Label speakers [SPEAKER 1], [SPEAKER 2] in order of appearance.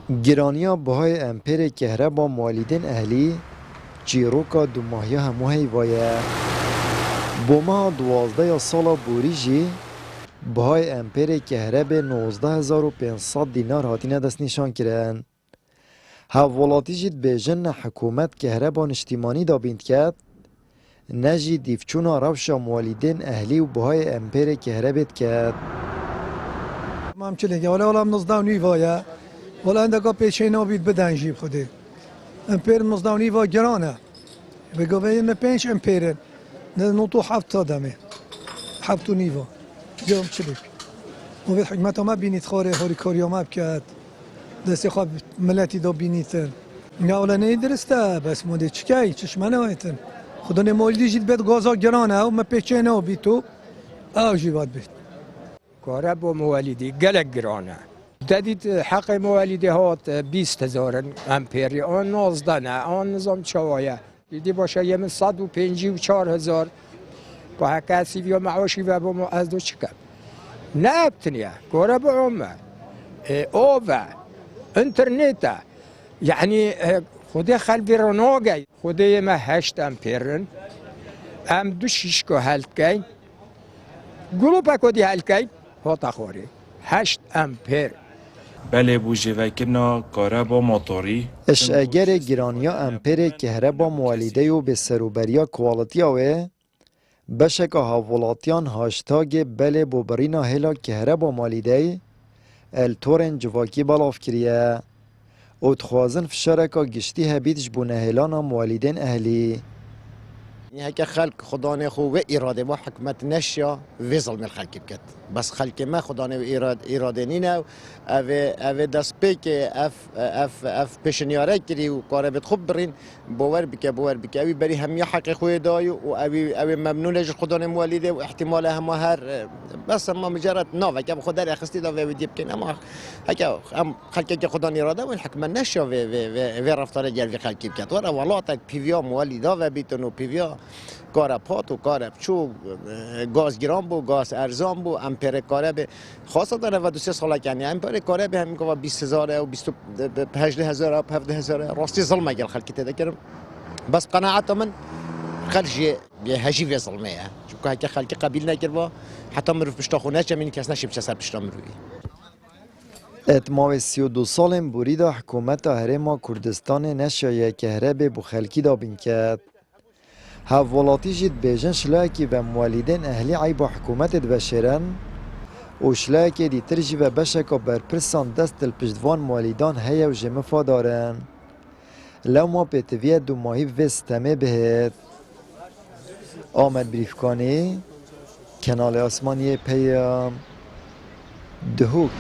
[SPEAKER 1] گرانیا بهای امپیر کهربا موالیدین اهلی چیروکا دو ماهی همو هیوایه بوما 12 سالا بوری جی بهای امپیر کهرب 19500 دینار هاتینه دست نشان کرن. هاولاتی جید بیجن حکومت کهربا نشتیمانی دا بیند کرد نجی دیفچونا روشا موالیدین اهلی و بهای امپیر کهربت کرد.
[SPEAKER 2] ما همچنین ولی مزداو نیوایه ولی اندکا پیچه نابید بدن جیب خوده امپیر مزداو نیوا گرانه بگوه ما 5 امپیرن نوتو 7 آدمه 7 نیوا جام چلیک و به حکمت ما بینید خواره هوری کاریا ما بکرد دستی خواب ملتی دا بینیتن نه ولی نه درسته بس موده چکی چشمانه هایتن خدا نمولیدی جید بید گازا گرانه و ما پیچه نابید تو او جیباد بید
[SPEAKER 3] کاره با موالیدی گلک گرانه جدید حق موالیدی هات 20000 امپری آن 19 نه آن نظام چوایه دیدی باشه یه من 154,000 با حق سیوی و معاشی و با از دو چکم نه ابتنیه کاره با عمه اوه انترنت یعنی خودی خلبی رناگی خودی ما 8 امپیرن ام 2 که هلت کی گلوپا کدی هلت کی هاتا خوری 8 امپیر
[SPEAKER 4] بله بوجه وکنا کاره با موتوری
[SPEAKER 1] اش اگر گرانیا امپیر کهربا موالیده و به سروبریا کوالیتی آوه بشکا هاولاتیان هاشتاگ بله بوبرینا هلا کهربا موالیده التورن جواکی بالاف کریه او تخوازن فشارکا گشتی هبیدش بونه هلانا موالیدین اهلی
[SPEAKER 5] هكا خلق خداني خو وإرادة ما حكمت نشيا في ظلم الخلق بكت بس خلق ما خداني إرادة نينا أف دست بيك أف بيشنيارة كري وقاربت خبرين بور بك أبي بري هم يحقق خوي دايو وأبي ممنون لجل خداني مواليده واحتمالها ما هر بس ما مجرد نافع كاب خداني أخستي دا في ديبكين أما هكا خلق خداني إرادة والحكمة نشيا في رفتار جل في خلق بكت ورا والله بيفيا مواليدا و بيتونو بيفيا کار پات و کار چوب گاز گران بو گاز ارزان بو امپر کاره به خاصه در 92 سال کنی امپر کاره به همین که 20000 و 28000 و 17000 راستی ظلمه گل خلکی تذکرم بس قناعت من خرج هجی و ظلمه چون که خلکی قبیل نکرد حتی مروف بشتاخونه چه من کس نشیم چه سر بشتا مروی
[SPEAKER 1] اتماو 32 سال بوریدا حکومت هرما کردستان نشایه کهربه بو خلکی دا بین کرد هاولاتی جید بیجن شلاکی و موالیدین اهلی عیب حکومت بشرن و شلاکی دی ترجی و بشکا برپرسان دست الپشتوان موالیدان هیا و جمفا دارن لو ما پیتویه دو ماهی و ستمه بهید آمد بریفکانی کنال آسمانی پیام دهوک